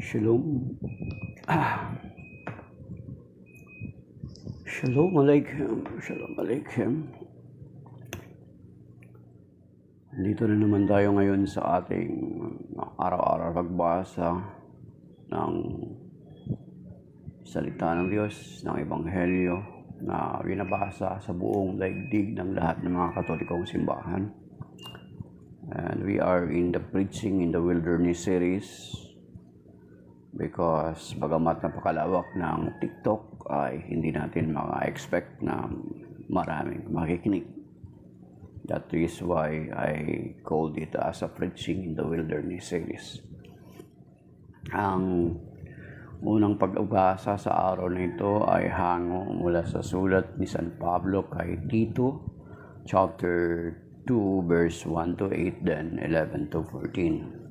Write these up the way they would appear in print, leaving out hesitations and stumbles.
Shalom. Shalom Alaikum. Shalom Alaikum. Dito na naman tayo ngayon sa ating araw-araw pagbasa ng salita ng Diyos, ng Ebanghelyo na binabasa sa buong daigdig ng lahat ng mga Katolikong simbahan. And we are in the Preaching in the Wilderness series because bagamat napakalawak ng TikTok ay hindi natin maka-expect na maraming makikinig. That is why I called it as a Preaching in the Wilderness series. Ang unang pag-ubasa sa araw na ito ay hango mula sa sulat ni San Pablo kay Tito, chapter 2, verse 1 to 8, then 11 to 14.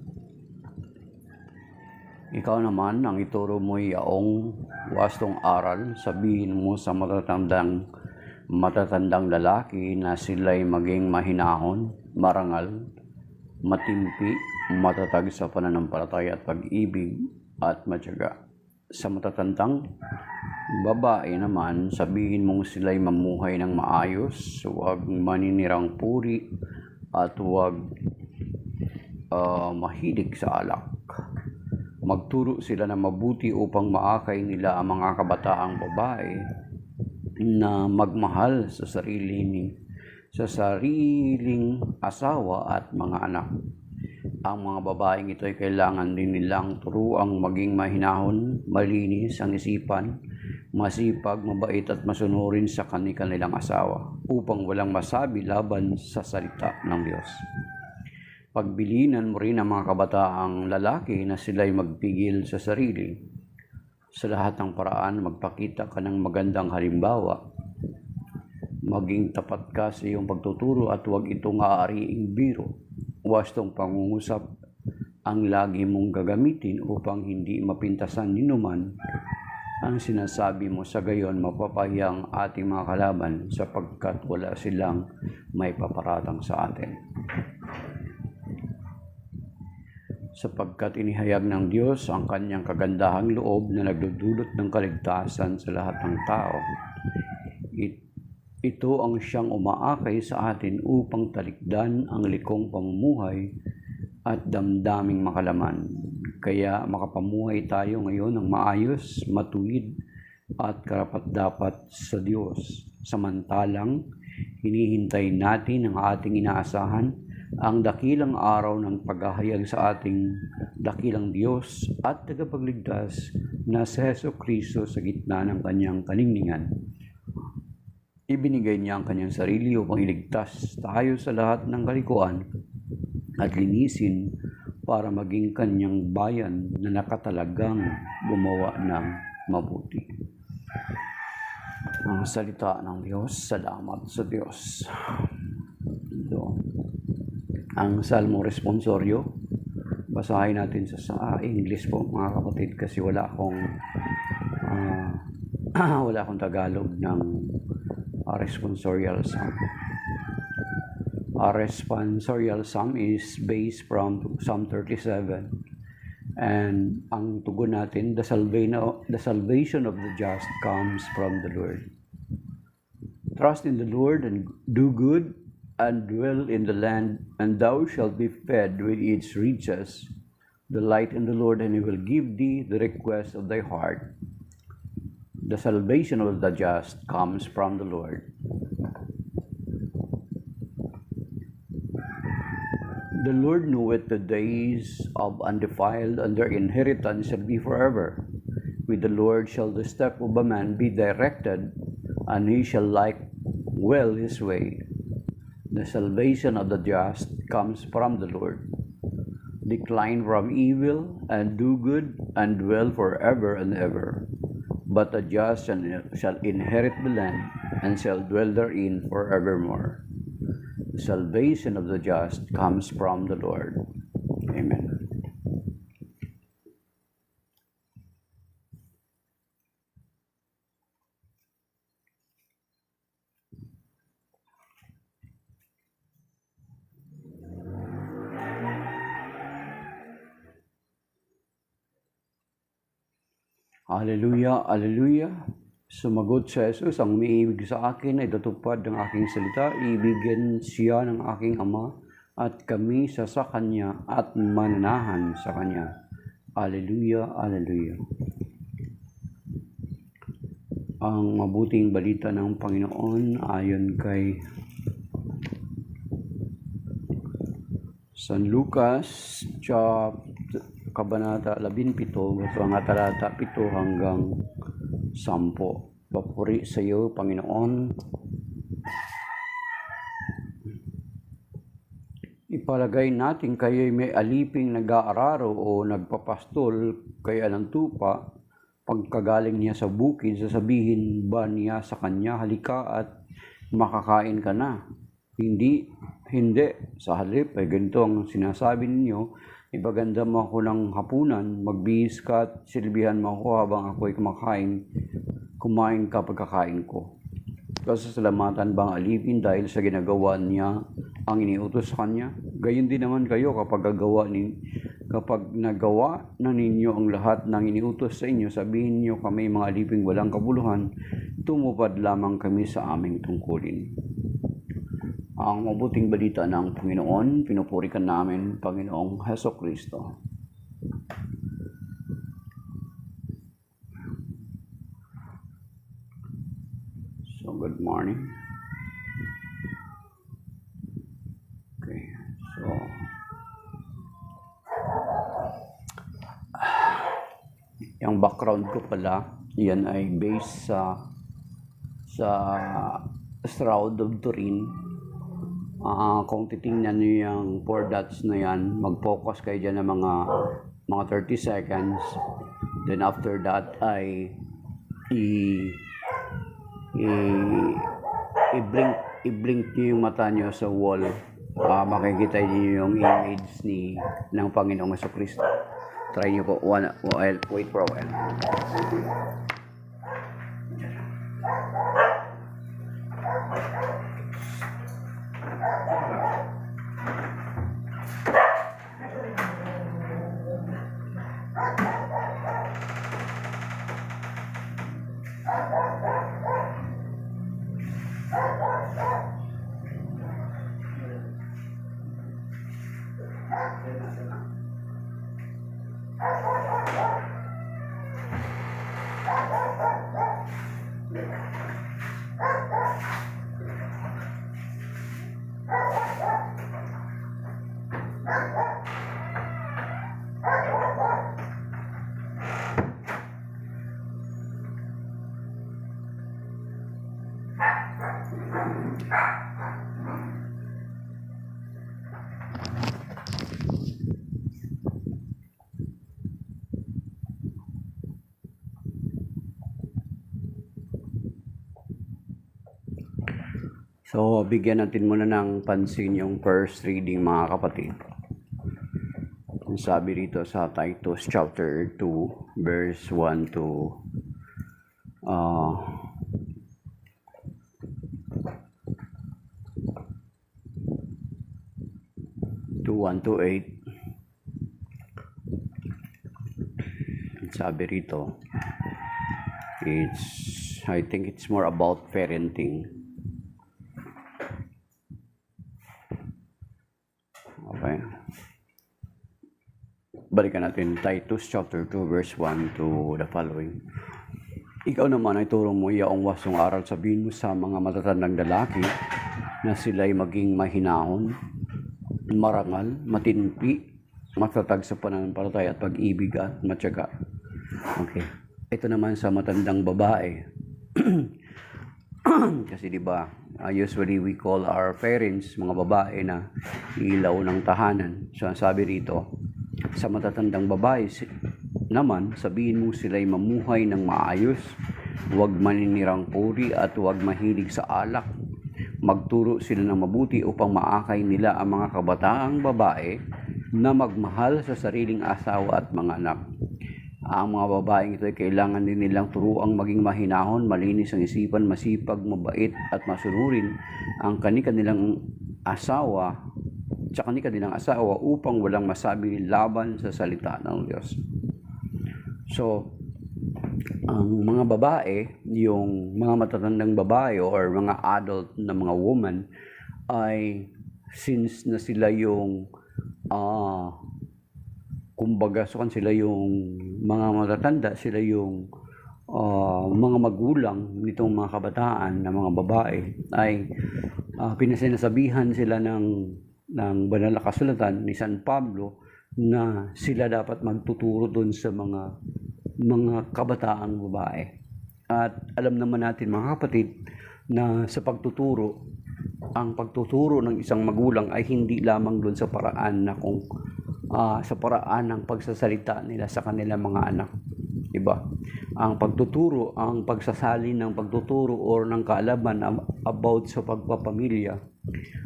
Ikaw naman, ang ituro mo yaong wastong aral, sabihin mo sa matatandang lalaki na sila'y maging mahinahon, marangal, matimpi, matatag sa pananampalataya at pag-ibig at matyaga. Sa matatandang babae naman, sabihin mong sila'y mamuhay ng maayos, huwag maninirang puri at huwag mahilig sa alak. Magturo sila na mabuti upang maakay nila ang mga kabataang babae na magmahal sa sariling asawa at mga anak. Ang mga babaeng ito ay kailangan din nilang turuang maging mahinahon, malinis ang isipan, masipag, mabait at masunurin sa kanilang asawa upang walang masabi laban sa salita ng Diyos. Pagbilinan mo rin ang mga kabataang lalaki na sila'y magpigil sa sarili. Sa lahat ng paraan, magpakita ka ng magandang halimbawa. Maging tapat ka sa iyong pagtuturo at huwag itong aariing biro. Wastong pangungusap ang lagi mong gagamitin upang hindi mapintasan ninuman ang sinasabi mo, sa gayon mapapahiyang ating mga kalaban sapagkat wala silang may paparatang sa atin. Sapagkat inihayag ng Diyos ang kanyang kagandahang loob na nagdudulot ng kaligtasan sa lahat ng tao. Ito ang siyang umaakay sa atin upang talikdan ang likong pamumuhay at damdaming makalaman. Kaya makapamuhay tayo ngayon ng maayos, matuwid at karapat-dapat sa Diyos. Samantalang hinihintay natin ang ating inaasahan, ang dakilang araw ng paghahayag sa ating dakilang Diyos at tagapagligtas na si Jesucristo sa gitna ng kanyang kaningningan. Ibinigay niya ang kanyang sarili upang iligtas tayo sa lahat ng kalikuan at linisin para maging kanyang bayan na nakatalagang gumawa ng mabuti. Ang salita ng Diyos, salamat sa Diyos. Ang Salmo Responsorio, basahin natin sa English po mga kapatid kasi wala akong Tagalog ng responsorial psalm. Our responsorial psalm is based from Psalm 37, and ang tugon natin, the salvation of the just comes from the Lord. Trust in the Lord and do good and dwell in the land, and thou shalt be fed with its riches. Delight in the Lord, and he will give thee the request of thy heart. The salvation of the just comes from the Lord. The Lord knoweth the days of undefiled, and their inheritance shall be forever. With the Lord shall the step of a man be directed, and he shall like well his way. The salvation of the just comes from the Lord. Decline from evil and do good and dwell forever and ever. But the just shall inherit the land and shall dwell therein forevermore. The salvation of the just comes from the Lord. Amen. Hallelujah, hallelujah. Sumagot si Jesus, ang umiibig sa akin ay tutupad ng aking salita. Ibigin siya ng aking Ama at kami sa Kanya at mananahan sa Kanya. Hallelujah, hallelujah. Ang mabuting balita ng Panginoon ayon kay San Lucas, Kabanata 17, mga talata 7 hanggang 10. Papuri sa iyo, Panginoon. Ipalagay natin kayo'y may aliping nag-aararo o nagpapastol kaya ng tupa. Pagkagaling niya sa bukid, sasabihin ba niya sa kanya, halika at makakain ka na? Hindi. Sa halip ay ganito ang sinasabi ninyo, ipaganda mo ako ng hapunan, magbihis ka at silbihan mo ako habang ako'y kumain ka pagkakain ko. Kasasalamatan ba ang alipin dahil sa ginagawa niya ang iniutos sa kanya? Gayon din naman kayo kapag nagawa na ninyo ang lahat ng iniutos sa inyo, sabihin niyo kami mga aliping walang kabuluhan, tumupad lamang kami sa aming tungkulin. Ang mabuting balita ng Panginoon, pinupuri ka namin, Panginoong Hesukristo. So, good morning. Okay, so yung background ko pala, yan ay based sa Shroud of Turin. Kung titingnan nyo yung 4 dots na yan, mag-focus kayo dyan ng mga 30 seconds. Then after that ay i-blink nyo yung mata nyo sa wall. Makikita nyo yung image ng Panginoong Jesucristo. Try nyo po. Wait for a while. So, bigyan natin muna ng pansin yung first reading, mga kapatid. Ang sabi rito sa Titus chapter 2, verse 1 to 1 to 8. Ang sabi rito, I think it's more about parenting. Okay. Balikan natin Titus chapter 2 verse 1 to the following. Ikaw naman ay turo mo iyaong wasong aral, sabihin mo sa mga matatandang lalaki na sila'y maging mahinahon, marangal, matinpi, matatag sa pananampalataya at pag-ibig at matyaga. Okay. Ito naman sa matandang babae. Kasi di ba, usually we call our parents mga babae na ilaw ng tahanan. So sabi rito, sa matatandang babae naman, sabihin mo sila'y mamuhay ng maayos, huwag maninirang puri at huwag mahilig sa alak. Magturo sila ng mabuti upang maakay nila ang mga kabataang babae na magmahal sa sariling asawa at mga anak. Ang mga babaeng ito ay kailangan din nilang turuang maging mahinahon, malinis ang isipan, masipag, mabait at masunurin ang kanilang asawa upang walang masabi laban sa salita ng Diyos. So, Ang mga babae, yung mga matatandang babae or mga adult na mga woman ay since na sila yung kumbaga sila yung mga matatanda, sila yung mga magulang nitong mga kabataan na mga babae ay pinasinasabihan sila ng banal na kasulatan ni San Pablo na sila dapat magtuturo doon sa mga kabataang babae. At alam naman natin mga kapatid na sa pagtuturo, ang pagtuturo ng isang magulang ay hindi lamang doon sa paraan na sa paraan ng pagsasalita nila sa kanilang mga anak. Diba? Ang pagtuturo, ang pagsasalin ng pagtuturo or ng kaalaman about sa pagpapamilya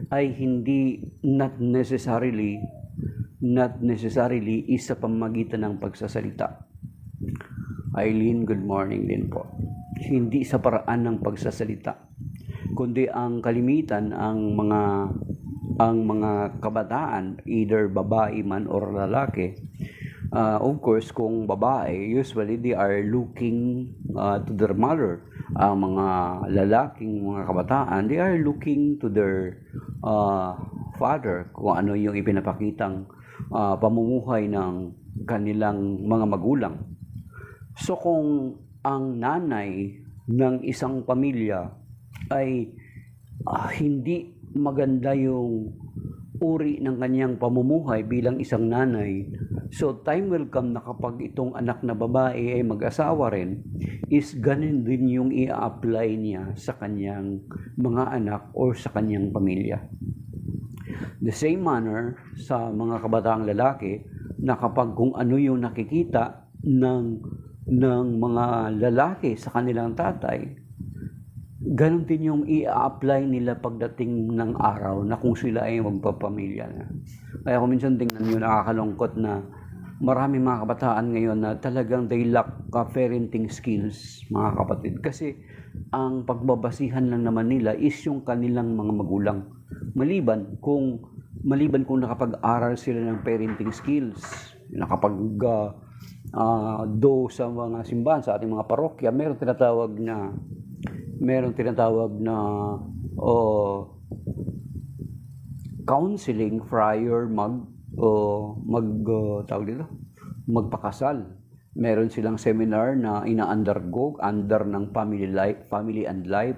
ay hindi not necessarily is sa pamamagitan ng pagsasalita. Eileen, good morning din po. Hindi sa paraan ng pagsasalita, kundi ang kalimitan ang mga kabataan, either babae man or lalaki. Of course, kung babae, usually they are looking to their mother. Ang mga lalaking mga kabataan, they are looking to their father, kung ano yung ipinapakitang pamumuhay ng kanilang mga magulang. So kung ang nanay ng isang pamilya ay hindi maganda yung uri ng kanyang pamumuhay bilang isang nanay, so time will come na kapag itong anak na babae ay mag-asawa rin, is ganun din yung i-apply niya sa kanyang mga anak or sa kanyang pamilya. The same manner sa mga kabataang lalaki na kapag kung ano yung nakikita ng mga lalaki sa kanilang tatay, ganun din yung i-apply nila pagdating ng araw na kung sila ay magpapamilya na. Kaya kung minsan tingnan nyo, nakakalungkot na marami mga kabataan ngayon na talagang they lack parenting skills, mga kapatid. Kasi ang pagbabasihan lang naman nila is yung kanilang mga magulang. Maliban kung nakapag-aral sila ng parenting skills, do sa mga simbahan, sa ating mga parokya, meron tinatawag na counseling prior magpakasal. Meron silang seminar na ina-undergo under ng family and life.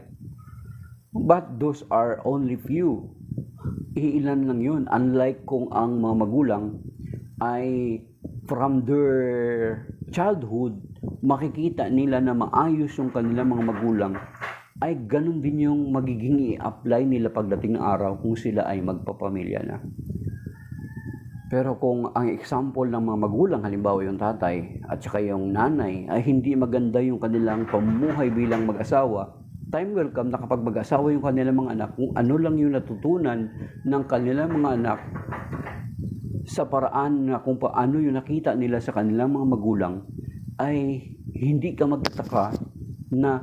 But those are only few. Iilan lang yun. Unlike kung ang mga magulang ay from their childhood, makikita nila na maayos yung kanilang mga magulang, ay ganun din yung magiging i-apply nila pagdating ng araw kung sila ay magpapamilya na. Pero kung ang example ng mga magulang, halimbawa yung tatay at saka yung nanay, ay hindi maganda yung kanilang pamumuhay bilang mag-asawa, time will come na kapag mag-asawa yung kanilang mga anak, kung ano lang yung natutunan ng kanilang mga anak sa paraan na kung paano yung nakita nila sa kanilang mga magulang, ay hindi ka magtataka na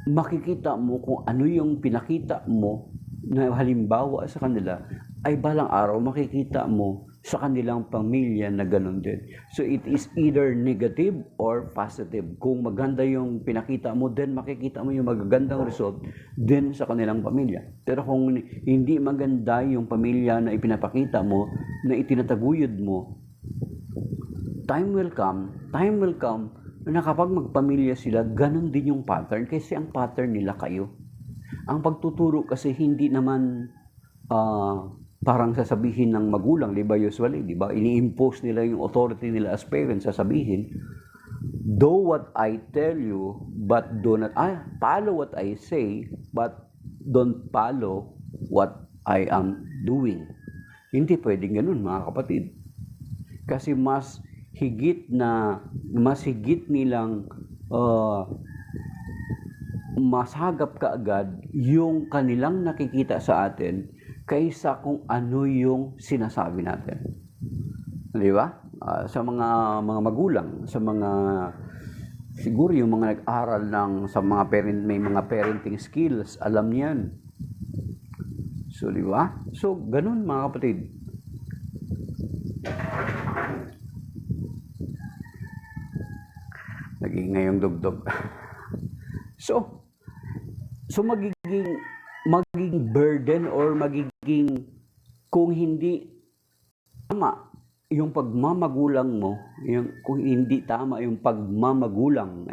makikita mo kung ano yung pinakita mo na halimbawa sa kanila, ay balang araw makikita mo sa kanilang pamilya na ganun din. So it is either negative or positive. Kung maganda yung pinakita mo, then makikita mo yung magagandang result din sa kanilang pamilya. Pero kung hindi maganda yung pamilya na ipinapakita mo, na itinataguyod mo, time will come na kapag magpamilya sila, ganun din yung pattern kasi ang pattern nila kayo. Ang pagtuturo kasi hindi naman parang sasabihin ng magulang, di ba usually, di ba? Ini-impose nila yung authority nila as parents, sasabihin, do what I tell you, but do not, follow what I say, but don't follow what I am doing. Hindi pwedeng ganun, mga kapatid. Kasi mas higit nilang masagap kaagad yung kanilang nakikita sa atin kaysa kung ano yung sinasabi natin. Di ba? Sa mga magulang, siguro yung mga nag-aral sa mga may mga parenting skills, alam niyan. So, di ba? So, ganun mga kapatid. ngayong dugdog. So magiging burden or magiging, kung hindi tama yung pagmamagulang mo, kung hindi tama yung pagmamagulang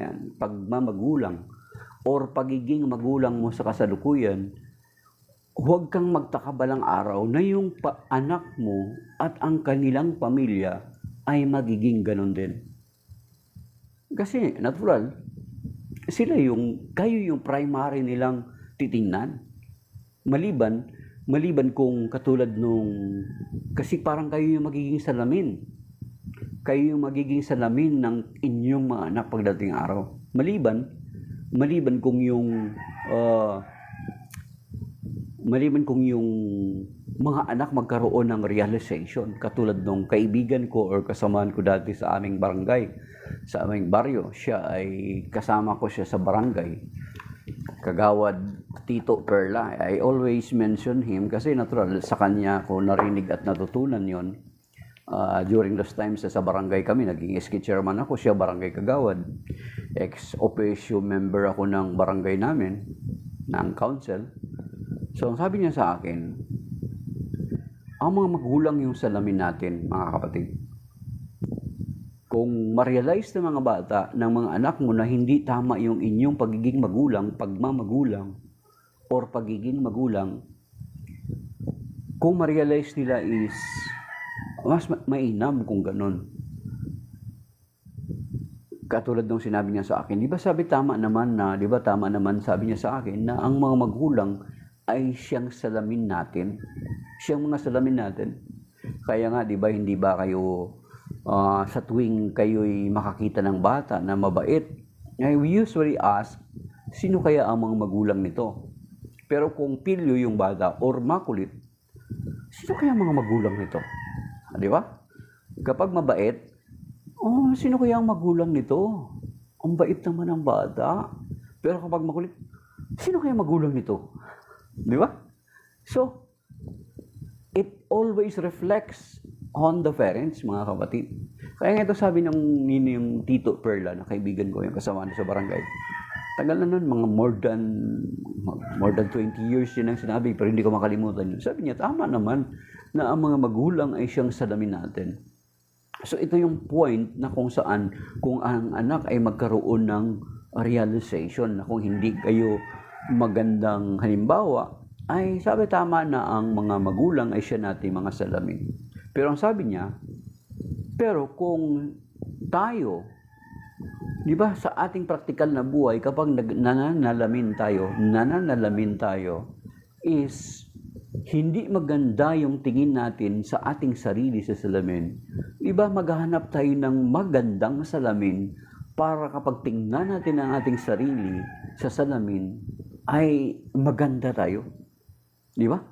or pagiging magulang mo sa kasalukuyan, huwag kang magtaka balang araw na yung anak mo at ang kanilang pamilya ay magiging ganun din. Kasi natural, kayo yung primary nilang titingnan. Maliban kung katulad kasi parang kayo yung magiging salamin. Kayo yung magiging salamin ng inyong mga anak pagdating araw. Maliban kung yung mga anak magkaroon ng realization, katulad nung kaibigan ko or kasamahan ko dati sa aming barangay, sa aming baryo. Kasama ko siya sa barangay, Kagawad Tito Perla. I always mention him kasi natural, sa kanya ko narinig at natutunan yon. During those times sa barangay kami, naging SK chairman ako, siya barangay kagawad. Ex-officio member ako ng barangay namin, ng council. So, sabi niya sa akin, ang mga magulang yung salamin natin, mga kapatid. Kung ma-realize ng mga bata, ng mga anak mo na hindi tama yung inyong pagiging magulang, pagmamagulang, or pagiging magulang, kung ma-realize nila is, mas mainam kung ganun. Katulad nung sinabi niya sa akin, di ba tama naman sabi niya sa akin na ang mga magulang ay siyang salamin natin. Siyang mga salamin natin. Kaya nga, di ba, hindi ba kayo sa tuwing kayo'y makakita ng bata na mabait, we usually ask, sino kaya ang mga magulang nito? Pero kung pilyo yung bata or makulit, sino kaya ang mga magulang nito? Di ba? Kapag mabait, sino kaya ang magulang nito? Ang bait naman ng bata. Pero kapag makulit, sino kaya magulang nito? Di ba? So, it always reflects on the parents, mga kapatid. Kaya nga ito sabi ng Tito Perla, na kaibigan ko, yung kasama sa barangay. Tagal na nun, mga more than 20 years yun ang sinabi, pero hindi ko makalimutan yun. Sabi niya, tama naman na ang mga magulang ay siyang salamin natin. So ito yung point na kung ang anak ay magkaroon ng realization na kung hindi kayo magandang halimbawa, ay sabi tama na ang mga magulang ay siya natin mga salamin. Pero ang sabi niya, pero kung tayo, di ba sa ating praktikal na buhay, kapag nananalamin tayo, is hindi maganda yung tingin natin sa ating sarili sa salamin. Di ba maghahanap tayo ng magandang salamin para kapag tingnan natin ang ating sarili sa salamin, ay maganda tayo. Di ba?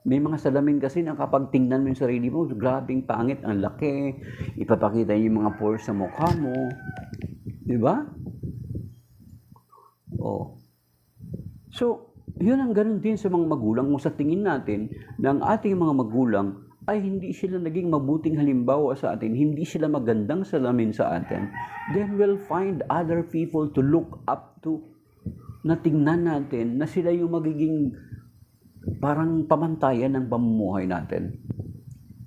May mga salamin kasi na kapag tingnan mo yung sarili mo, grabing pangit, ang laki, ipapakita yung mga pores sa mukha mo. Di ba? So, yun ang ganun din sa mga magulang. Kung sa tingin natin na ang ating mga magulang ay hindi sila naging mabuting halimbawa sa atin, hindi sila magandang salamin sa atin, then we'll find other people to look up to, na tingnan natin na sila yung magiging parang pamantayan ng pamumuhay natin.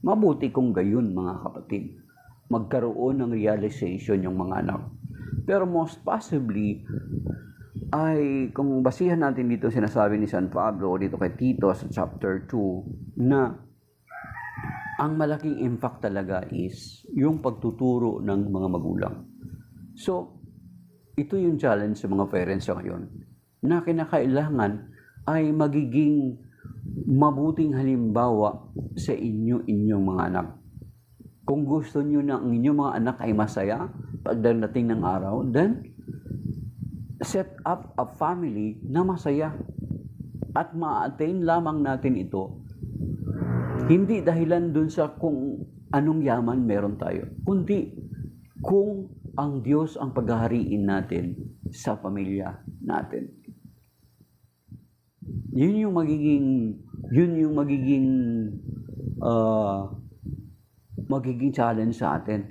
Mabuti kung gayon, mga kapatid. Magkaroon ng realization yung mga anak. Pero most possibly, ay kung basihan natin dito sinasabi ni San Pablo dito kay Tito sa chapter 2, na ang malaking impact talaga is yung pagtuturo ng mga magulang. So, ito yung challenge sa mga parents sa ngayon, na kinakailangan ay magiging mabuting halimbawa sa inyong mga anak. Kung gusto nyo na ang inyong mga anak ay masaya pagdating ng araw, then set up a family na masaya. At ma-attain lamang natin ito, hindi dahilan dun sa kung anong yaman meron tayo, kundi kung ang Diyos ang paghahariin natin sa pamilya natin. Yun yung magiging challenge sa atin.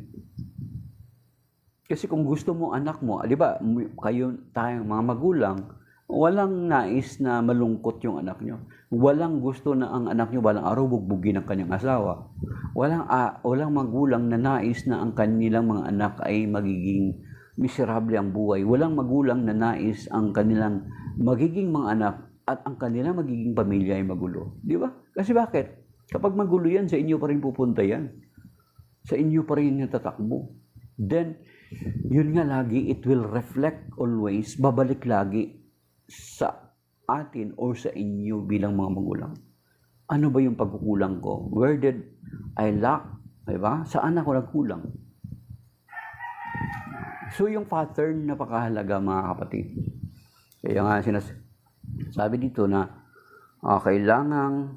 Kasi kung gusto mo anak mo, di ba, kayo tayong mga magulang, walang nais na malungkot yung anak nyo. Walang gusto na ang anak nyo balang araw bugbugin ang kanyang asawa. Walang magulang na nais na ang kanilang mga anak ay magiging miserable ang buhay. Walang magulang na nais ang kanilang magiging mga anak at ang kanilang magiging pamilya ay magulo. Di ba? Kasi bakit? Kapag magulo yan, sa inyo pa rin pupunta yan. Sa inyo pa rin yung tatakbo. Then, yun nga lagi, it will reflect always, babalik lagi sa atin or sa inyo bilang mga magulang. Ano ba yung pagkukulang ko? Where did I lack? Diba? Saan ako nagkulang? So, yung pattern, napakahalaga mga kapatid. Kaya nga sabi dito na kailangang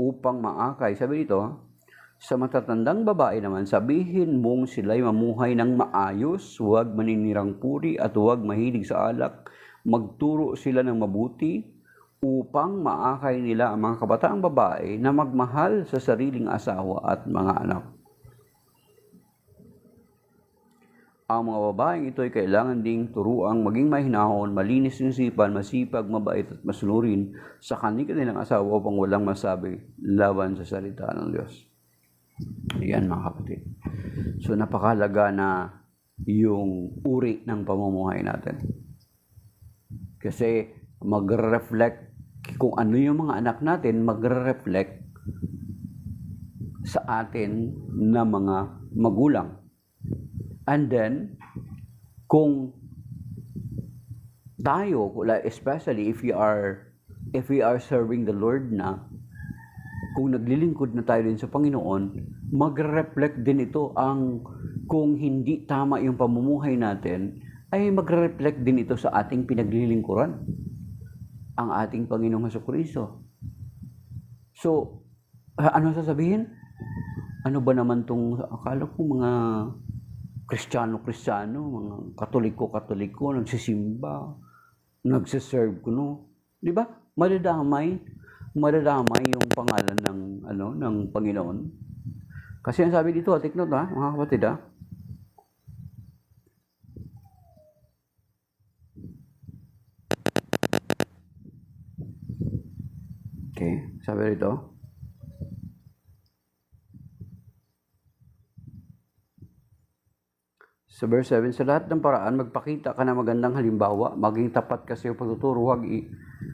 upang maakay. Sabi dito, sa matatandang babae naman, sabihin mong sila'y mamuhay ng maayos, huwag maninirang puri at huwag mahilig sa alak, magturo sila ng mabuti upang maakay nila ang mga kabataang babae na magmahal sa sariling asawa at mga anak. Ang mga babaeng ito ay kailangan ding turuang maging mahinahon, malinis ng isipan, masipag, mabait at masunurin sa kanilang asawa upang walang masabi laban sa salita ng Diyos. Yan mga kapatid. So napakahalaga na yung uri ng pamumuhay natin. Kasi magre-reflect kung ano yung mga anak natin, magre-reflect sa atin na mga magulang. And then, kung tayo, especially if we are serving the Lord na, kung naglilingkod na tayo din sa Panginoon, magre-reflect din ito kung hindi tama yung pamumuhay natin, ay magre-reflect din ito sa ating pinaglilingkuran, ang ating Panginoong Jesucristo. So, ano sasabihin? Ano ba naman akala ko mga Kristiyano, mga Katoliko, nagsisimba, nagsiserve kuno. Di ba? Madadamay yung pangalan ng Panginoon. Kasi ang sabi dito, take note mga kapatid Okay, sabi dito. Sa verse 7, sa lahat ng paraan, magpakita ka na magandang halimbawa, maging tapat ka sa iyong pagtuturo, huwag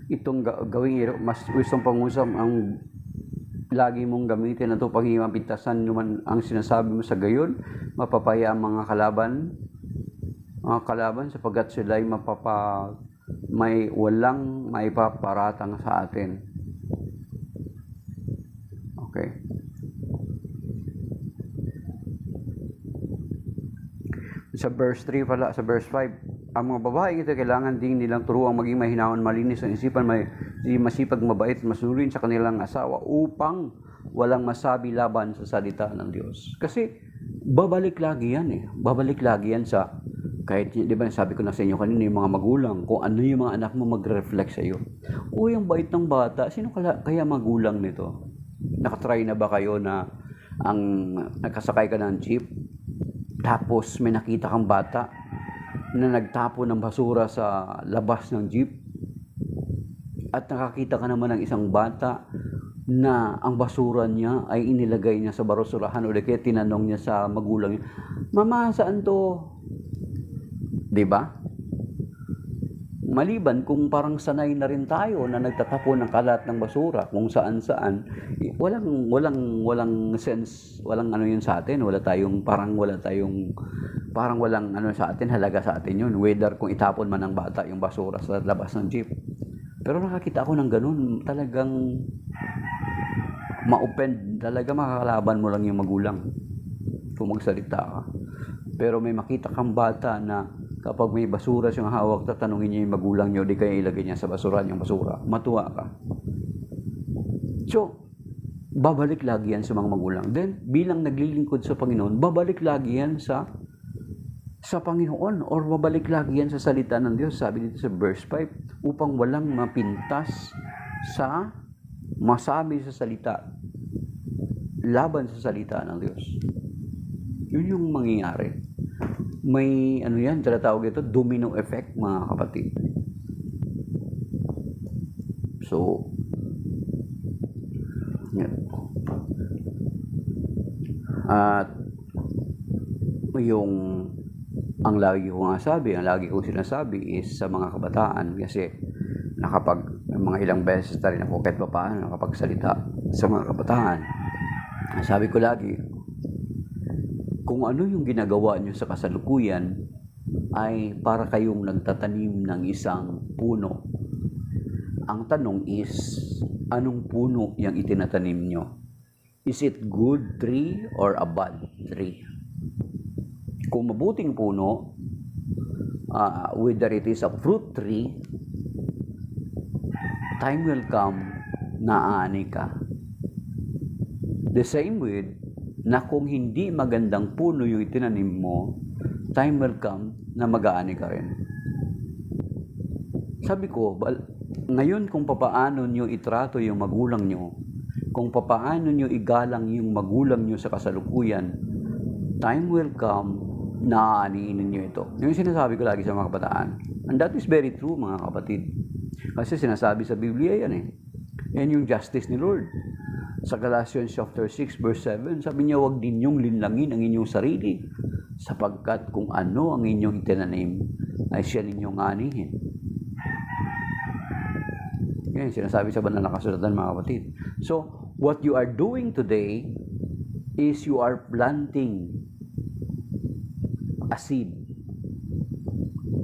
itong gawing mas gustong pangusam ang lagi mong gamitin na ito panghimampintasan naman ang sinasabi mo sa gayon, mapapaya ang mga kalaban sapagkat sila ay may walang maipaparatang sa atin. Okay. Sa verse 3 pala, sa verse 5, ang mga babae ito kailangan din nilang turuang maging mahinahon, malinis ang isipan, masipag, mabait, masunurin sa kanilang asawa upang walang masabi laban sa salita ng Diyos. Kasi babalik lagi yan Babalik lagi yan sa, kahit di ba sabi ko na sa inyo kanina, yung mga magulang, kung ano yung mga anak mo mag-reflect sa iyo. O yung bait ng bata, sino kaya magulang nito? Nakatry na ba kayo na nakasakay ka ng jeep? Tapos may nakita kang bata na nagtapo ng basura sa labas ng jeep. At nakakita ka naman ng isang bata na ang basura niya ay inilagay niya sa basurahan o kaya tinanong niya sa magulang niya, "Mama, saan to?" 'Di ba? Maliban kung parang sanay na rin tayo na nagtatapon ng kalat ng basura kung saan-saan, walang sense, walang yun sa atin, parang walang sa atin, halaga sa atin yun, whether kung itapon man ng bata yung basura sa labas ng jeep. Pero nakakita ako ng ganun, talagang ma-offend, talaga makakalaban mo lang yung magulang kung magsalita ka. Pero may makita kang bata na kapag may basura siyang hawak, tatanungin niya yung magulang niyo, di kaya ilagay niya sa basurahan yung basura. Matuwa ka. So, babalik lagi yan sa mga magulang. Then, bilang naglilingkod sa Panginoon, babalik lagi yan sa Panginoon or babalik lagi yan sa salita ng Diyos. Sabi dito sa verse 5, upang walang mapintas sa masabi sa salita, laban sa salita ng Diyos. Yun yung mangyayari. May tinatawag ito, domino effect, mga kapatid. So, yan. At ang lagi kong sinasabi is sa mga kabataan, kasi mga ilang beses na rin ako kahit pa paano nakapagsalita sa mga kabataan. Sabi ko lagi, kung ano yung ginagawa nyo sa kasalukuyan ay para kayong nagtatanim ng isang puno. Ang tanong is, anong puno yung itinatanim nyo? Is it good tree or a bad tree? Kung mabuting puno, whether it is a fruit tree, time will come na aani ka. The same with, na kung hindi magandang puno yung itinanim mo, time will come na mag-aani ka rin. Sabi ko, ngayon kung papaano nyo itrato yung magulang nyo, kung papaano nyo igalang yung magulang nyo sa kasalukuyan, time will come na aanihin nyo ito. Yung sinasabi ko lagi sa mga kabataan. And that is very true, mga kapatid. Kasi sinasabi sa Biblia yan eh. Yan yung justice ni Lord. Sa Galatians chapter 6 verse 7, sabi niya, huwag din yung linlangin ang inyong sarili, sapagkat kung ano ang inyong itinanim, ay siya ninyong anihin. Yan, sinasabi sa banal na kasulatan, mga kapatid. So, what you are doing today is you are planting a seed.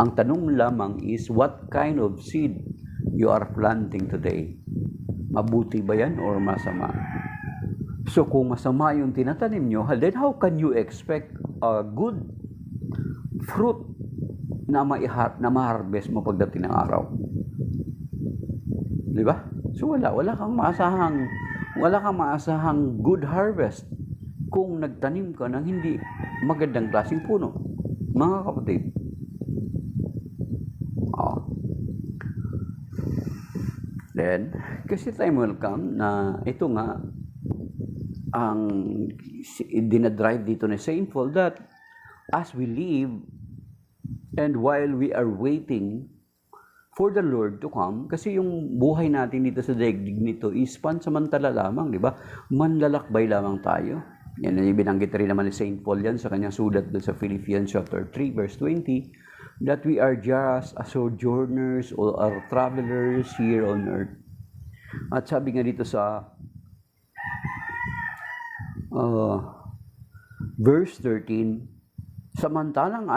Ang tanong lamang is, what kind of seed you are planting today? Mabuti ba yan or masama? So, kung masama yung tinatanim nyo, then how can you expect a good fruit na ma-harvest mo pagdating ng araw? Di ba? So, wala kang maasahang good harvest kung nagtanim ka ng hindi magandang klaseng puno, mga kapatid. Then, kasi time will come na ito nga ang dinadrive dito na sinful, that as we live and while we are waiting for the Lord to come, kasi yung buhay natin dito sa daigdig nito is pansamantala lamang, di ba? Manlalakbay lamang tayo. Yan ang binanggit rin naman ni St. Paul yan sa kanyang sulat sa Philippians chapter 3 verse 20, that we are just as sojourners or are travelers here on earth. At sabi nga dito sa verse 13, samantalang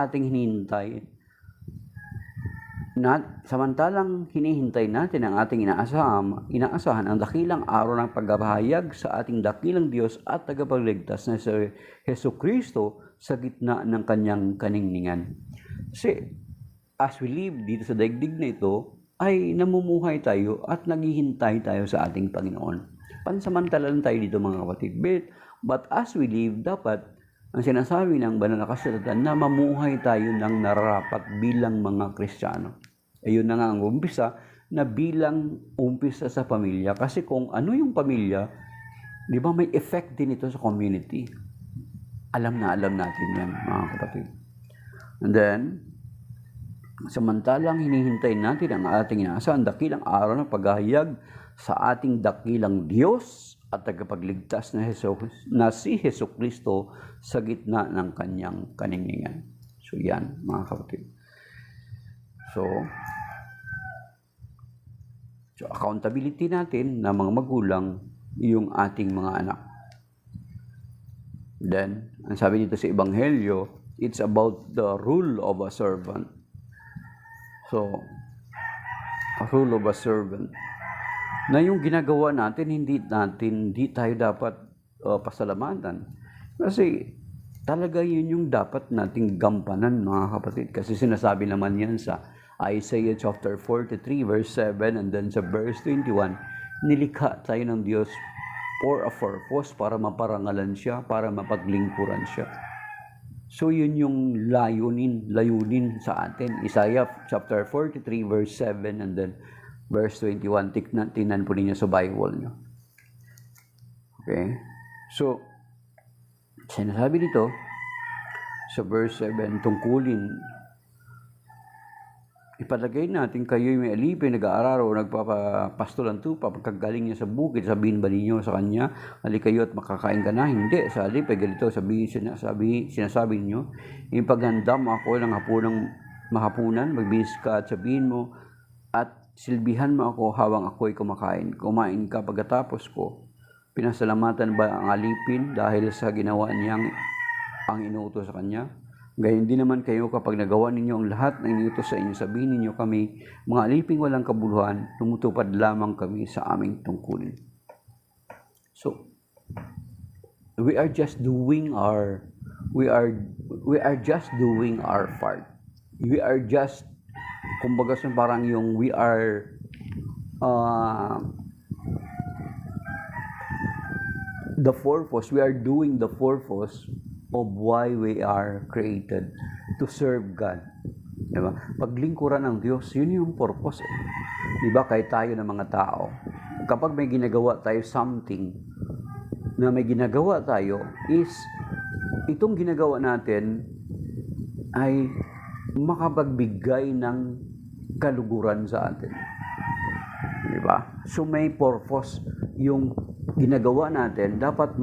hinihintay natin ang ating inaasahan ang dakilang araw ng pagpapahayag sa ating dakilang Diyos at tagapagligtas na si Jesucristo sa gitna ng kanyang kaningningan. Kasi as we live dito sa daigdig na ito, ay namumuhay tayo at naghihintay tayo sa ating Panginoon. Pansamantala lang tayo dito, mga kapatid. But as we live, dapat ang sinasabi ng banal na kasulatan na mamuhay tayo ng nararapat bilang mga Kristiyano. Ayun na nga ang umpisa, na bilang umpisa sa pamilya. Kasi kung ano yung pamilya, di ba may effect din ito sa community. Alam natin yan, mga kapatid. And then, samantalang hinihintay natin ang ating inaasahan, dakilang araw ng paghahayag sa ating dakilang Diyos at tagapagligtas na si Jesucristo sa gitna ng kanyang kaningningan. So yan, mga kapatid. So accountability natin na mga magulang, yung ating mga anak. Then, ang sabi dito sa Ebanghelyo, it's about the rule of a servant. So, a rule of a servant. Na yung ginagawa natin, hindi tayo dapat pasalamatan. Kasi talaga yun yung dapat nating gampanan, mga kapatid. Kasi sinasabi naman yan sa Isaiah chapter 43 verse 7 and then sa verse 21, nilikha tayo ng Diyos for a purpose, para maparangalan siya, para mapaglingkuran siya. So yun yung layunin sa atin. Isaiah chapter 43 verse 7 and then verse 21. Tingnan po ninyo sa Bible nyo. Okay? So, sinasabi dito, sa verse 7, tungkulin, ipalagay natin kayo'y may alipin, nag-aararo, nagpapastolan tupa, pagkagaling niya sa bukid, sabihin ba ninyo sa kanya, halik kayo at makakain ka na? Hindi, sa alip ay ganito, sinasabi ninyo, ipaghandam ako ng mahapunan, magbihis ka at sabihin mo, at silbihan mo ako habang ako'y kumakain. Kumain ka pagkatapos ko. Pinasalamatan ba ang alipin dahil sa ginawa niyang ang inuutos sa kanya? Gayon din naman kayo kapag nagawa ninyo ang lahat ng inuutos sa inyo, sabihin ninyo kami, mga aliping walang kabuluhan, tumutupad lamang kami sa aming tungkulin. So, we are just doing our part. We are just, kumbaga parang yung we are the purpose, we are doing the purpose of why we are created, to serve God. Diba? Paglingkuran ng Diyos, yun yung purpose. Diba? Kahit tayo ng mga tao, kapag may ginagawa tayo something, na may ginagawa tayo, is itong ginagawa natin ay makapagbigay ng kaluguran sa atin. Diba? So may purpose yung ginagawa natin, dapat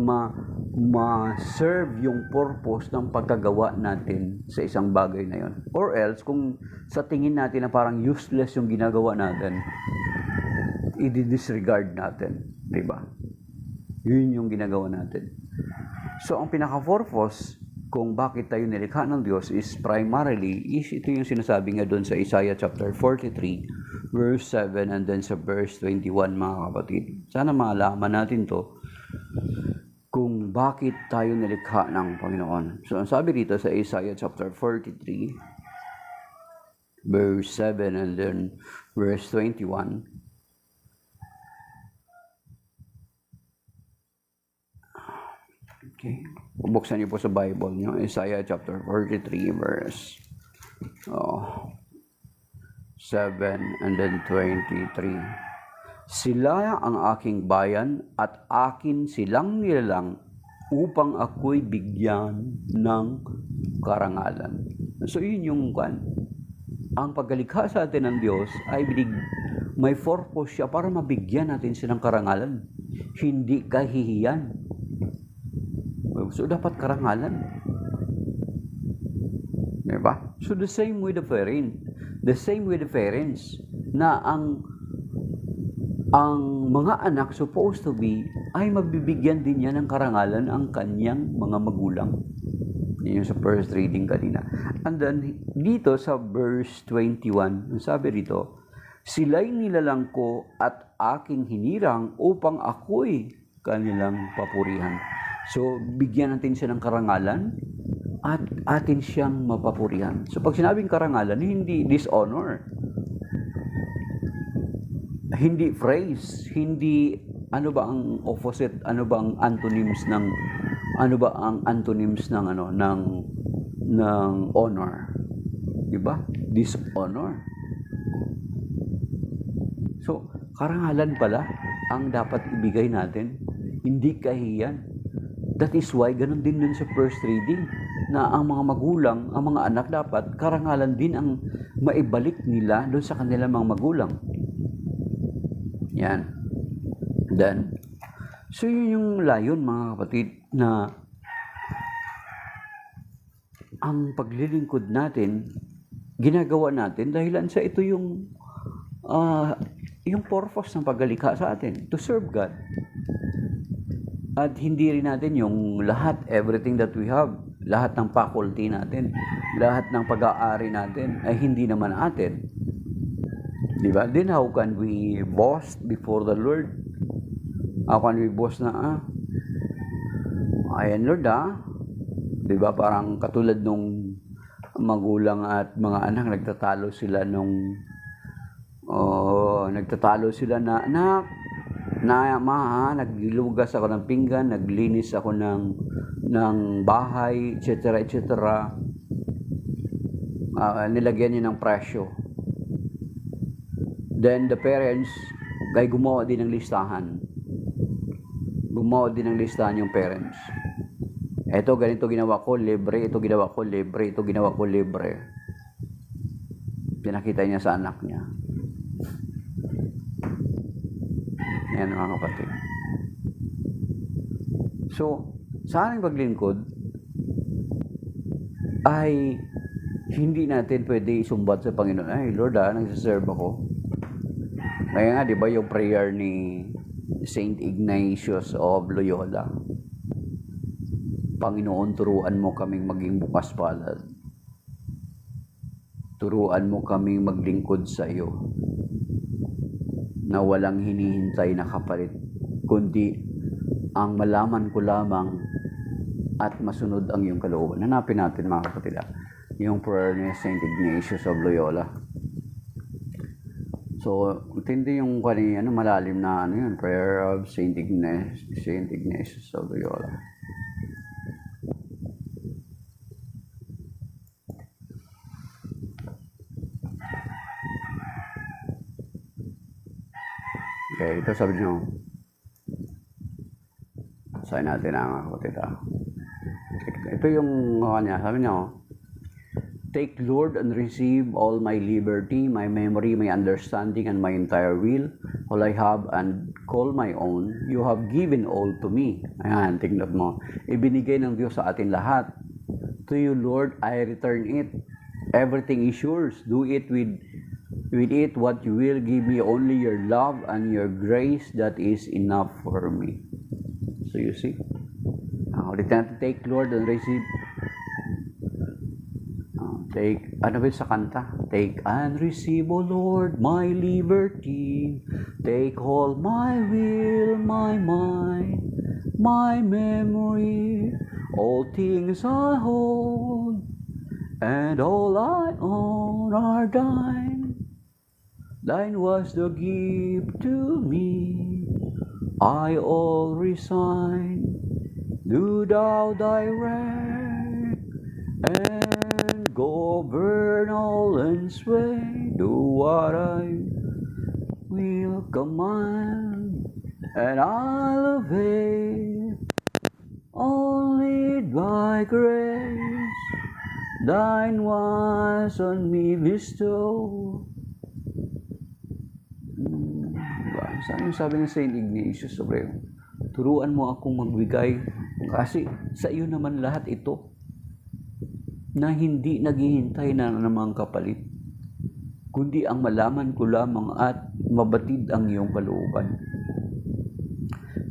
ma-serve yung purpose ng pagkagawa natin sa isang bagay na yon. Or else, kung sa tingin natin na parang useless yung ginagawa natin, i-disregard natin. Diba? Yun yung ginagawa natin. So, ang pinaka-purpose kung bakit tayo nilikha ng Diyos is primarily, ito yung sinasabi nga doon sa Isaiah chapter 43, verse 7, and then sa verse 21, mga kapatid. Sana malaman natin to kung bakit tayo nilikha ng Panginoon. So, ang sabi dito sa Isaiah chapter 43, verse 7 and then verse 21, okay. Buksan niyo po sa Bible niyo, Isaiah chapter 43, verse 7 and then 23. Sila ang aking bayan at akin silang nilalang upang ako'y bigyan ng karangalan. So yun yung ang pagkalikha sa atin ng Diyos ay may purpose siya para mabigyan natin silang karangalan. Hindi kahihiyan. So dapat karangalan. Diba? So the same with the parents na ang mga anak supposed to be ay mabibigyan din niya ng karangalan ang kanyang mga magulang. Yun yung sa first reading kanina. And then, dito sa verse 21, sabi rito, sila'y nilalang ko at aking hinirang upang ako'y kanilang papurihan. So, bigyan natin siya ng karangalan at atin siyang mapapurihan. So, pag sinabing karangalan, hindi dishonor. Hindi praise, hindi ano ba ang opposite, ano ba ang antonyms ng honor? 'Di ba? Dishonor. So, karangalan pala ang dapat ibigay natin, hindi kahiyan. That is why ganun din dun sa first reading na ang mga magulang, ang mga anak dapat karangalan din ang maibalik nila doon sa kanilang mga magulang. Yan. Then, so yun yung layon, mga kapatid, na ang paglilingkod natin, ginagawa natin dahilan sa ito yung purpose ng paglikha sa atin, to serve God. At hindi rin natin yung lahat, everything that we have, lahat ng faculty natin, lahat ng pag-aari natin, ay hindi naman atin. Diba? Then how can we boast before the Lord? How can we boast na, ayan Lord Diba? Parang katulad nung magulang at mga anak, nagtatalo sila naglilugas ako ng pinggan, naglinis ako ng bahay, etc. Nilagyan niya ng presyo. Then the parents, ay gumawa din ng listahan. Gumawa din ng listahan yung parents. Ito, ganito ginawa ko, libre. Ito ginawa ko, libre. Ito ginawa ko, libre. Pinakita niya sa anak niya. Yan mga kapatid. So, sa ating paglingkod, ay hindi natin pwede isumbat sa Panginoon. Ay, Lord, nagsiserve ako. Kaya nga, di ba yung prayer ni Saint Ignatius of Loyola? Panginoon, turuan mo kaming maging bukas palad. Turuan mo kaming maglingkod sa iyo na walang hinihintay na kapalit, kundi ang malaman ko lamang at masunod ang iyong kalooban. Hanapin natin mga kapatid, yung prayer ni Saint Ignatius of Loyola. So, tindi yung malalim na yun, prayer of Saint Ignatius of Loyola. Okay, ito sabi nyo. Sabi natin mga kapatid. Ito yung kanya. Sabi nyo, take, Lord, and receive all my liberty, my memory, my understanding, and my entire will. All I have and call my own, you have given all to me. Ayan, tingnan mo. Ibinigay ng Diyos sa atin lahat. To you, Lord, I return it. Everything is yours. Do it with it what you will. Give me only your love and your grace. That is enough for me. So you see, ulit natin, take, Lord, and receive. Take, ano ba sa kanta? Take and receive, O Lord, my liberty. Take all my will, my mind, my memory. All things I hold, and all I own are thine. Thine was the gift to me. I all resign. Do thou direct and govern all and sway. Do what I will command, and I'll obey. Only by grace thine was on me bestowed. Sabi ng Saint Ignatius, turuan mo akong magbigay kasi sa iyo naman lahat ito na hindi naghihintay na namang kapalit, kundi ang malaman ko lamang at mabatid ang iyong kalooban.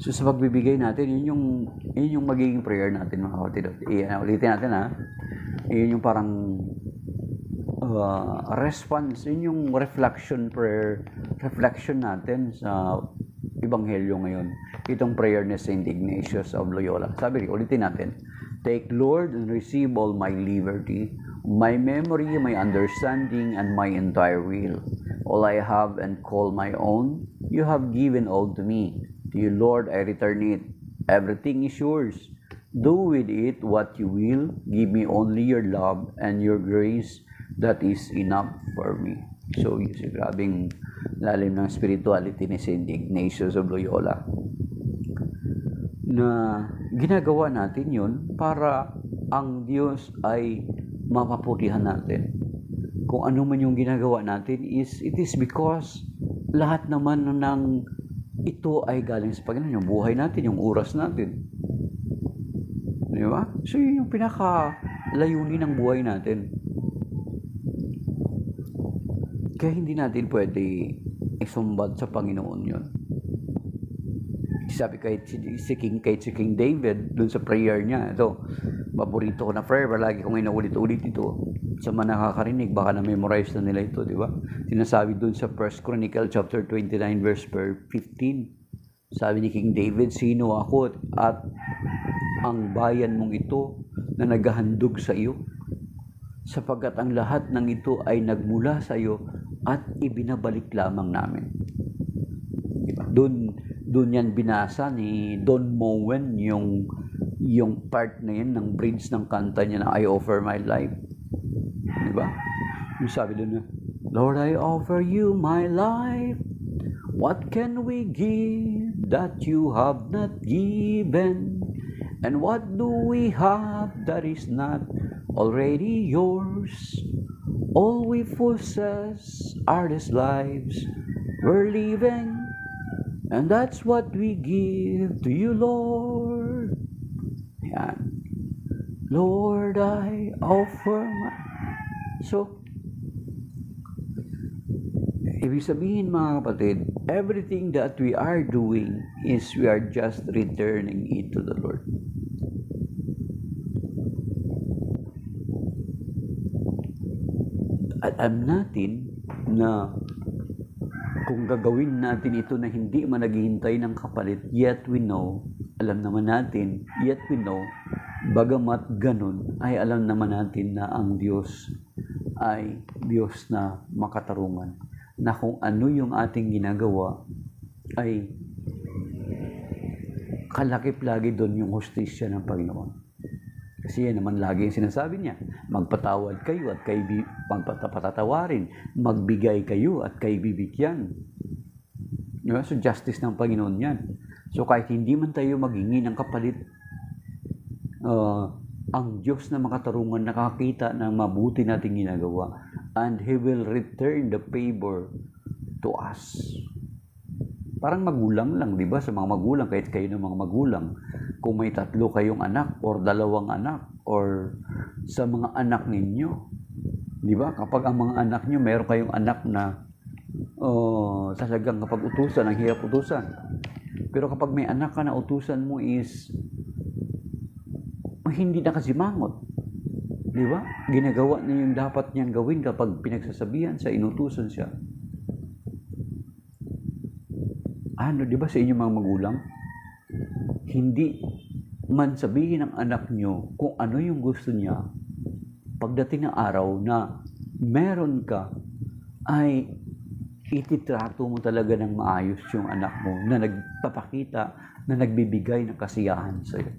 So sa pagbibigay natin, yun yung magiging prayer natin mga kapatid. Ulitin natin yun yung parang response, yun yung reflection natin sa Ebanghelyo ngayon. Itong prayer ni Saint Ignatius of Loyola. Sabi, ulitin natin. Take, Lord, and receive all my liberty, my memory, my understanding, and my entire will. All I have and call my own, you have given all to me. To you, Lord, I return it. Everything is yours. Do with it what you will. Give me only your love and your grace. That is enough for me. So, yung grabing lalim ng spirituality ni Saint Ignatius of Loyola, na ginagawa natin yun para ang Diyos ay mapapurihan natin. Kung ano man yung ginagawa natin, it is because lahat naman ng ito ay galing sa Panginoon. Yung buhay natin, yung oras natin. Di ba? So, yun yung pinaka-layunin ng buhay natin. Kaya hindi natin pwede isumbat sa Panginoon yun. Sabi kahit si King David, dun sa prayer niya, ito, paborito ko na prayer, lagi kong inaulit-ulit ito. Sa mga nakakarinig, baka na-memorize na nila ito, di ba? Sinasabi dun sa 1 Chronicle chapter 29 verse 15. Sabi ni King David, sino ako at ang bayan mong ito na naghahandog sa iyo? Sapagkat ang lahat ng ito ay nagmula sa iyo at ibinabalik lamang namin. Diba? Doon yan binasa ni Don Moen yung part na yan ng bridge ng kanta niya na I Offer My Life. Diba? Yung sabi doon na, Lord, I offer you my life. What can we give that you have not given? And what do we have that is not already yours? All we possess are these lives we're living, and that's what we give to you, Lord. Yan. Lord, I offer my... So, ibig sabihin mga kapatid, everything that we are doing is we are just returning it to the Lord. At alam natin na kung gagawin natin ito na hindi man naghihintay ng kapalit, yet we know, alam naman natin, yet we know, bagamat ganun, ay alam naman natin na ang Diyos ay Diyos na makatarungan. Na kung ano yung ating ginagawa, ay kalakip lagi doon yung hustisya ng Panginoon. Kasi yan naman lagi yung sinasabi niya, magpatawad kayo at kayo patatawarin, magbigay kayo at kayo bibigyan. Diba? So justice ng Panginoon yan. So kahit hindi man tayo maghingi ng kapalit, ang Diyos na makatarungan nakakita na mabuti nating ginagawa, and He will return the favor to us. Parang magulang lang, di ba? Sa mga magulang, kahit kayo ng mga magulang, kung may 3 kayong anak or 2 anak or sa mga anak ninyo, di ba? Kapag ang mga anak nyo, meron kayong anak na talagang kapag utusan, ang hirap utusan. Pero kapag may anak ka na utusan mo is hindi nakasimangot. Di ba? Ginagawa niya yung dapat niyang gawin kapag pinagsasabihan sa inutusan siya. Ano, di ba sa inyong mga magulang? Hindi man sabihin ng anak niyo kung ano yung gusto niya, pagdating ng araw na meron ka, ay ititrato mo talaga ng maayos yung anak mo na nagpapakita, na nagbibigay ng kasiyahan sa'yo.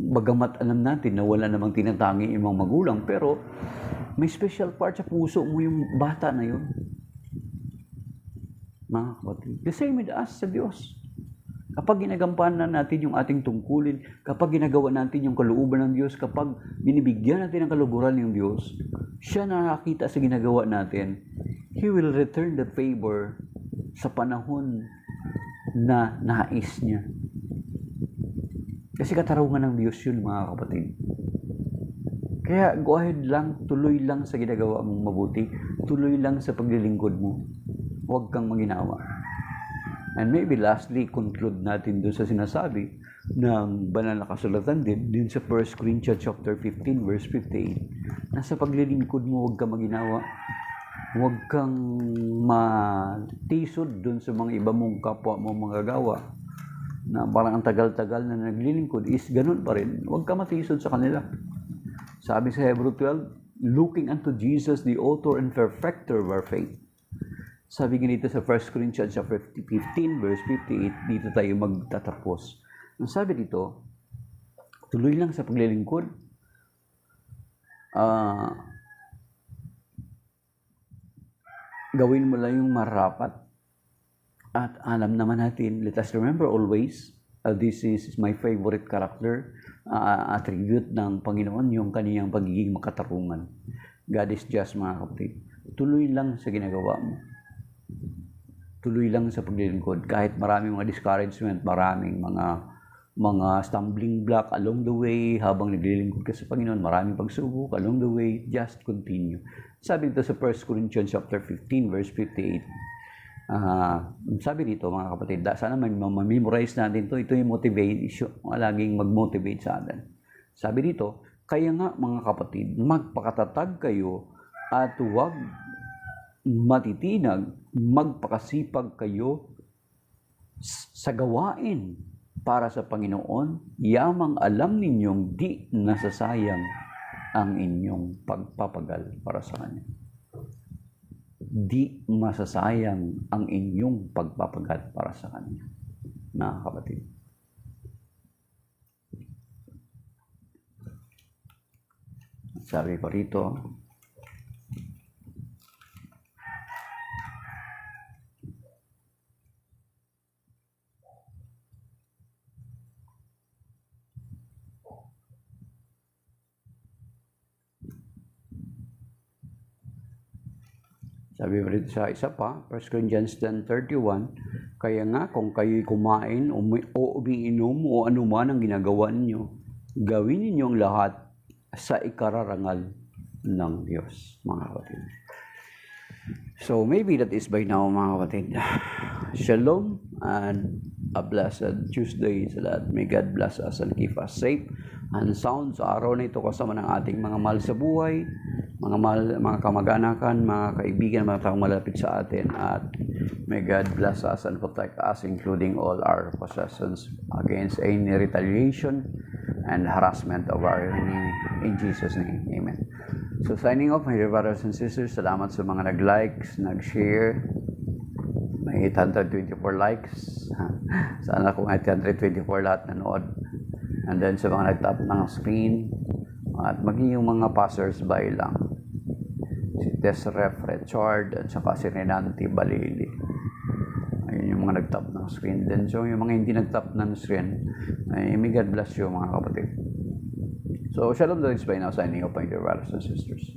Bagamat alam natin na wala namang tinatangi yung mga magulang, pero may special part sa puso mo yung bata na yun. Mga kapatid, the same with us sa Diyos. Kapag ginagampanan natin yung ating tungkulin, kapag ginagawa natin yung kalooban ng Diyos, kapag binibigyan natin ng kaluguran ng Diyos, siya nakakita sa ginagawa natin, He will return the favor sa panahon na nais niya. Kasi katarungan ng Diyos yun, mga kapatid. Kaya go ahead lang, tuloy lang sa ginagawa mong mabuti, tuloy lang sa paglilingkod mo. Huwag kang maginawa. And maybe lastly, conclude natin doon sa sinasabi ng banal na kasulatan din sa 1 Corinthians chapter 15 verse 58, na sa paglilingkod mo, huwag kang maginawa. Huwag kang matisod doon sa mga iba mong kapwa mo manggagawa, na parang ang tagal-tagal na naglilingkod is ganun pa rin. Huwag ka matisod sa kanila. Sabi sa Hebrew 12, looking unto Jesus, the author and perfecter of our faith. Sabi ganito sa 1 Corinthians 15 verse 58, dito tayo magtatapos. Ang sabi dito, tuloy lang sa paglilingkod. Gawin mo lang yung marapat. At alam naman natin, let us remember always, this is my favorite character, attribute ng Panginoon, yung kaniyang pagiging makatarungan. God is just, mga kapatid. Tuloy lang sa ginagawa mo. Tuloy lang sa paglilingkod. Kahit maraming mga discouragement, maraming mga stumbling block along the way, habang naglilingkod ka sa Panginoon, maraming pagsubok along the way, just continue. Sabi dito sa 1 Corinthians chapter 15, verse 58, sabi dito, mga kapatid, sana memorize natin ito. Ito yung motivation, laging mag-motivate sa atin. Sabi dito, kaya nga mga kapatid, magpakatatag kayo at huwag matitinag, magpakasipag kayo sa gawain para sa Panginoon, yamang alam ninyong di nasasayang ang inyong pagpapagal para sa Kanya. Di masasayang ang inyong pagpapagal para sa Kanya, mga kapatid. Sabi ko rito, Sabi pa rito sa isa pa, 1 Corinthians 10:31, kaya nga kung kayo'y kumain o umiinom o anuman ang ginagawa ninyo, gawin ninyo ang lahat sa ikararangal ng Diyos, mga kapatid. So maybe that is by now, mga kapatid. Shalom and a blessed Tuesday sa lahat. May God bless us and keep us safe and sound sa araw na ito kasama ng ating mga mahal sa buhay, mga kamag-anakan, mga kaibigan, mga taong malapit sa atin, at may God bless us and protect us, including all our possessions, against any retaliation and harassment of our enemy. In Jesus' name, amen. So signing off, my dear brothers and sisters, salamat sa mga nag-likes, nag-share. May 824 likes. Sana kung 824 lahat nanood. And then sa mga nag-tap ng screen, at maging yung mga passers-by lang. Si Desref Richard at saka si Renanti Balili. Ayun yung mga nag-tap ng screen. Then so yung mga hindi nag-tap ng screen, ay may God bless you, mga kapatid. So shalom, that is by now signing off, my dear brothers and sisters.